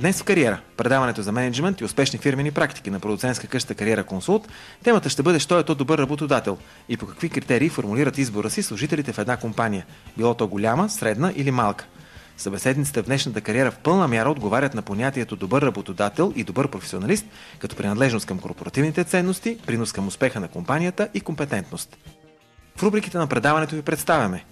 Днес в Кариера, предаването за мениджмънт и успешни фирмени практики на продуцентска къща Кариера Консулт, темата ще бъде що е то добър работодател и по какви критерии формулират избора си служителите в една компания, било то голяма, средна или малка. Събеседниците в днешната кариера в пълна мяра отговарят на понятието добър работодател и добър професионалист, като принадлежност към корпоративните ценности, принос към успеха на компанията и компетентност. В рубриките на предаването ви представяме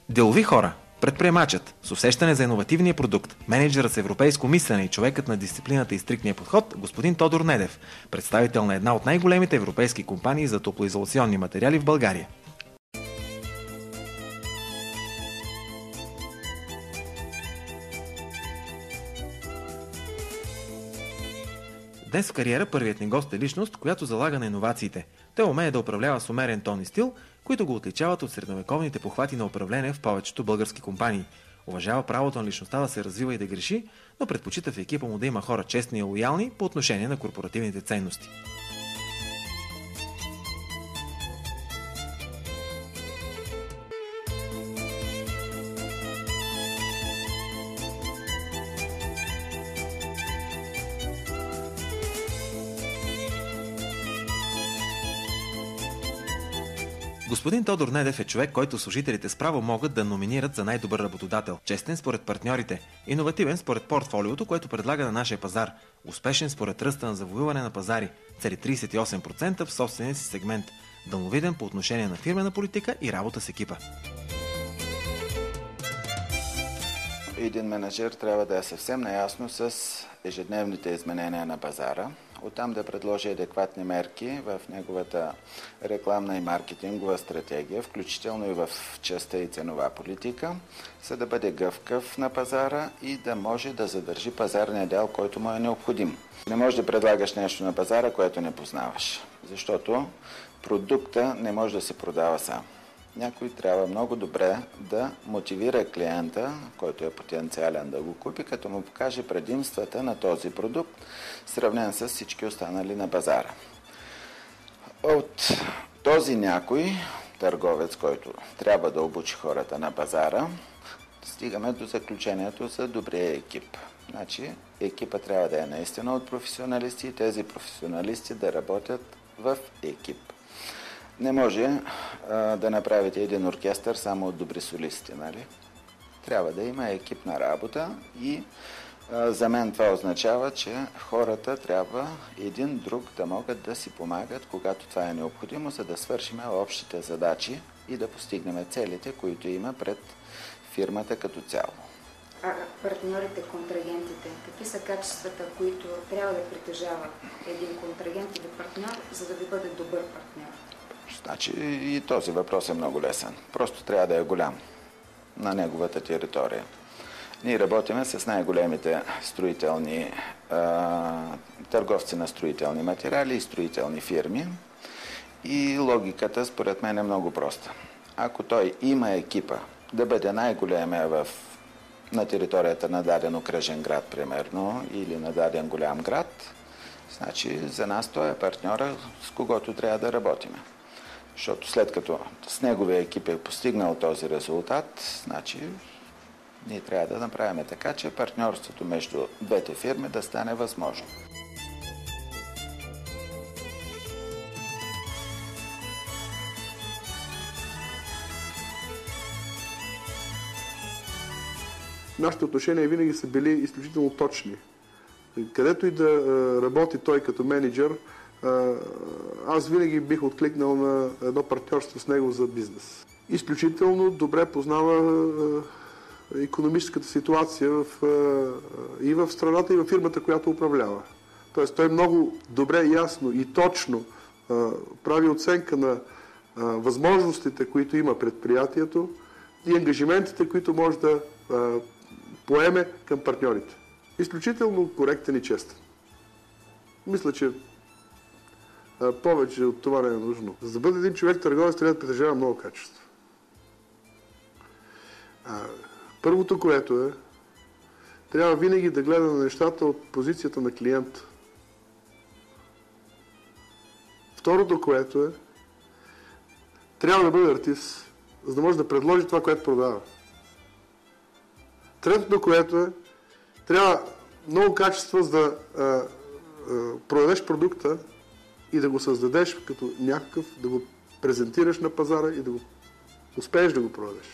делови хора, предприемачът с усещане за иновативния продукт, менеджерът с европейско мислене и човекът на дисциплината и стриктния подход, господин Тодор Недев, представител на една от най-големите европейски компании за топлоизолационни материали в България. Днес в Кариера първият ни гост е личност, която залага на иновациите. Той умее да управлява с умерен тон и стил, които го отличават от средновековните похвати на управление в повечето български компании. Уважава правото на личността да се развива и да греши, но предпочита в екипа му да има хора честни и лоялни по отношение на корпоративните ценности. Господин Тодор Недев е човек, който служителите справо могат да номинират за най-добър работодател. Честен според партньорите, иновативен според портфолиото, което предлага на нашия пазар, успешен според ръста на завоюване на пазари, цели 38% в собствения си сегмент, далновиден по отношение на фирмена политика и работа с екипа. Един менеджер трябва да е съвсем наясно с ежедневните изменения на пазара, оттам да предложи адекватни мерки в неговата рекламна и маркетингова стратегия, включително и в частта и ценова политика, за да бъде гъвкав на пазара и да може да задържи пазарния дял, който му е необходим. Не можеш да предлагаш нещо на пазара, което не познаваш, защото продукта не може да се продава сам. Някой трябва много добре да мотивира клиента, който е потенциален да го купи, като му покаже предимствата на този продукт, сравнен с всички останали на пазара. От този някой търговец, който трябва да обучи хората на пазара, стигаме до заключението за добрия екип. Значи, екипа трябва да е наистина от професионалисти и тези професионалисти да работят в екип. Не може да направите един оркестър само от добри солисти, нали? Трябва да има екипна работа и за мен това означава, че хората трябва един друг да могат да си помагат, когато това е необходимо, за да свършим общите задачи и да постигнем целите, които има пред фирмата като цяло. А партньорите, контрагентите, какви са качествата, които трябва да притежава един контрагент или партньор, за да ви бъде добър партньор? Значи и този въпрос е много лесен. Просто трябва да е голям на неговата територия. Ние работиме с най-големите строителни търговци на строителни материали и строителни фирми. И логиката според мен е много проста. Ако той има екипа да бъде най-големия на територията на даден окръжен град, примерно, или на даден голям град, значи за нас той е партньора, с когото трябва да работиме. Защото след като с неговия екип е постигнал този резултат, значи ние трябва да направим така, че партньорството между двете фирми да стане възможно. Нашите отношения винаги са били изключително точни. Където и да работи той като менеджер, аз винаги бих откликнал на едно партньорство с него за бизнес. Изключително добре познава икономическата ситуация и в страната, и в фирмата, която управлява. Тоест той много добре, ясно и точно прави оценка на възможностите, които има предприятието и ангажиментите, които може да поеме към партньорите. Изключително коректен и честен. Мисля, че повече от това не е нужно. За да бъде един човек търговец, трябва да притежава много качества. Първото, което е, трябва винаги да гледа на нещата от позицията на клиента. Второто, което е, трябва да бъде артист, за да може да предложи това, което продава. Третото, което е, трябва много качества, за да продадеш продукта и да го създадеш като някакъв, да го презентираш на пазара и да го успееш да го продадеш.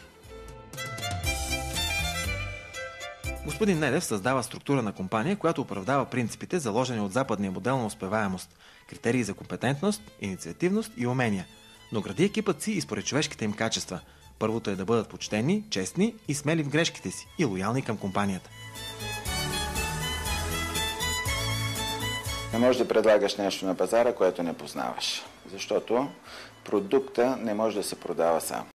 Господин Недев създава структура на компания, която оправдава принципите, заложени от западния модел на успеваемост, критерии за компетентност, инициативност и умения. Но гради екипът си и според човешките им качества. Първото е да бъдат почтени, честни и смели в грешките си и лоялни към компанията. Не можеш да предлагаш нещо на пазара, което не познаваш, защото продукта не може да се продава сам.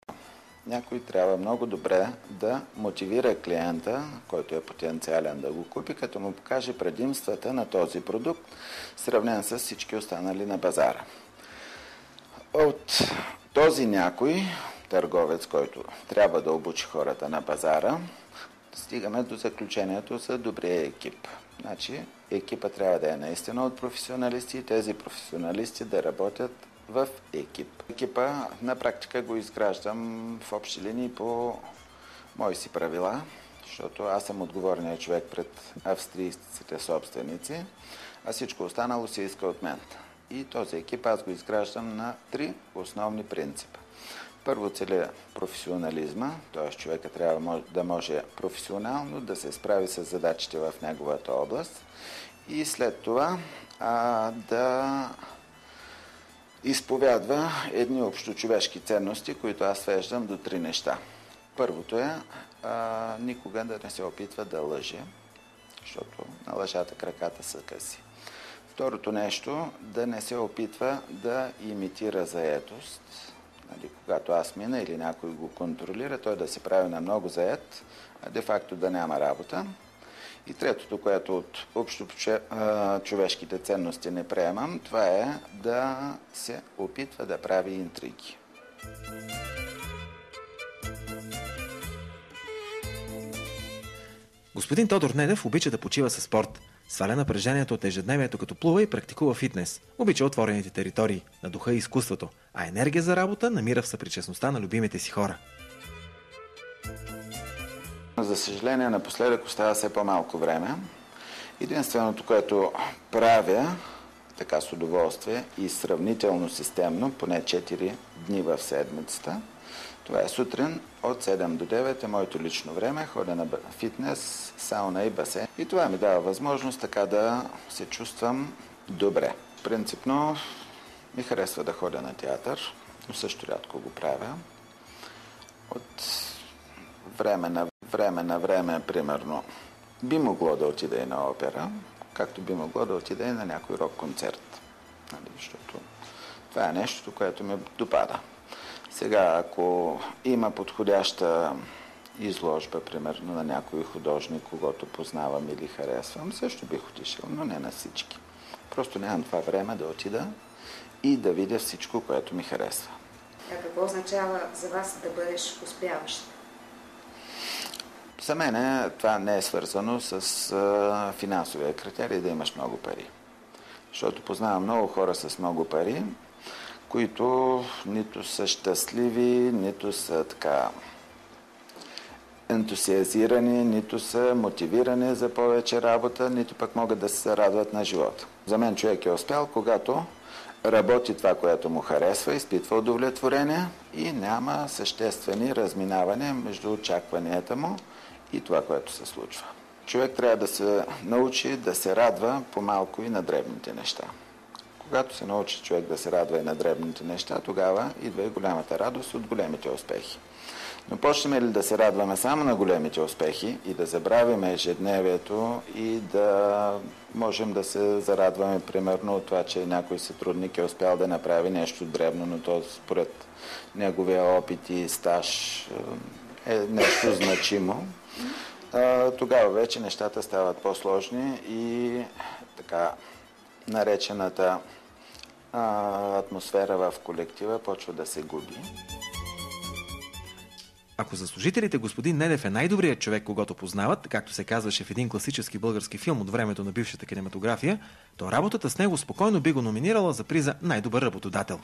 Някой трябва много добре да мотивира клиента, който е потенциален да го купи, като му покаже предимствата на този продукт, сравнен с всички останали на пазара. От този някой търговец, който трябва да обучи хората на пазара, стигаме до заключението за добрия екип. Значи, екипа трябва да е наистина от професионалисти и тези професионалисти да работят в екип. Екипа на практика го изграждам в общи линии по мои си правила, защото аз съм отговорният човек пред австрийските собственици, а всичко останало се иска от мен. И този екип аз го изграждам на 3 основни принципа. Първо целя професионализма, т.е. човека трябва да може професионално да се справи с задачите в неговата област и след това да изповядва едни общочовешки ценности, които аз свеждам до 3 неща. Първото е никога да не се опитва да лъже, защото на лъжата краката са къси. Второто нещо, да не се опитва да имитира заетост. Когато аз мина или някой го контролира, той да се прави на много заед, а де-факто да няма работа. И третото, което от общо човешките ценности не приемам, това е да се опитва да прави интриги. Господин Тодор Недев обича да почива със спорт. Сваля напрежението от ежедневието, като плува и практикува фитнес. Обича отворените територии, на духа и изкуството, а енергия за работа намира в съпричастността на любимите си хора. За съжаление, напоследък остава все по-малко време. Единственото, което правя така с удоволствие и сравнително системно, поне 4 дни в седмицата, това е сутрин от 7 до 9 е моето лично време, ходя на фитнес, сауна и басейн. И това ми дава възможност така да се чувствам добре. Принципно ми харесва да ходя на театър, но също рядко го правя. От време на време, примерно, би могло да отида и на опера, както би могло да отида и на някой рок-концерт. Защото това е нещо, което ми допада. Сега, ако има подходяща изложба, примерно, на някой художник, когото познавам или харесвам, също бих отишъл, но не на всички. Просто нямам това време да отида и да видя всичко, което ми харесва. А какво означава за вас да бъдеш успяващ? За мен това не е свързано с финансовия критерий да имаш много пари. Защото познавам много хора с много пари, които нито са щастливи, нито са така ентусиазирани, нито са мотивирани за повече работа, нито пък могат да се радват на живота. За мен човек е успял, когато работи това, което му харесва, изпитва удовлетворение и няма съществени разминавания между очакванията му и това, което се случва. Човек трябва да се научи да се радва по-малко и на дребните неща. Когато се научи човек да се радва и на дребните неща, тогава идва и голямата радост от големите успехи. Но почнем ли да се радваме само на големите успехи и да забравяме ежедневието и да можем да се зарадваме примерно от това, че някой сътрудник е успял да направи нещо дребно, но то според неговия опит и стаж е нещо значимо, тогава вече нещата стават по-сложни и така наречената атмосфера в колектива почва да се губи. Ако за служителите господин Недев е най-добрият човек, когато познават, както се казваше в един класически български филм от времето на бившата кинематография, то работата с него спокойно би го номинирала за приза най-добър работодател.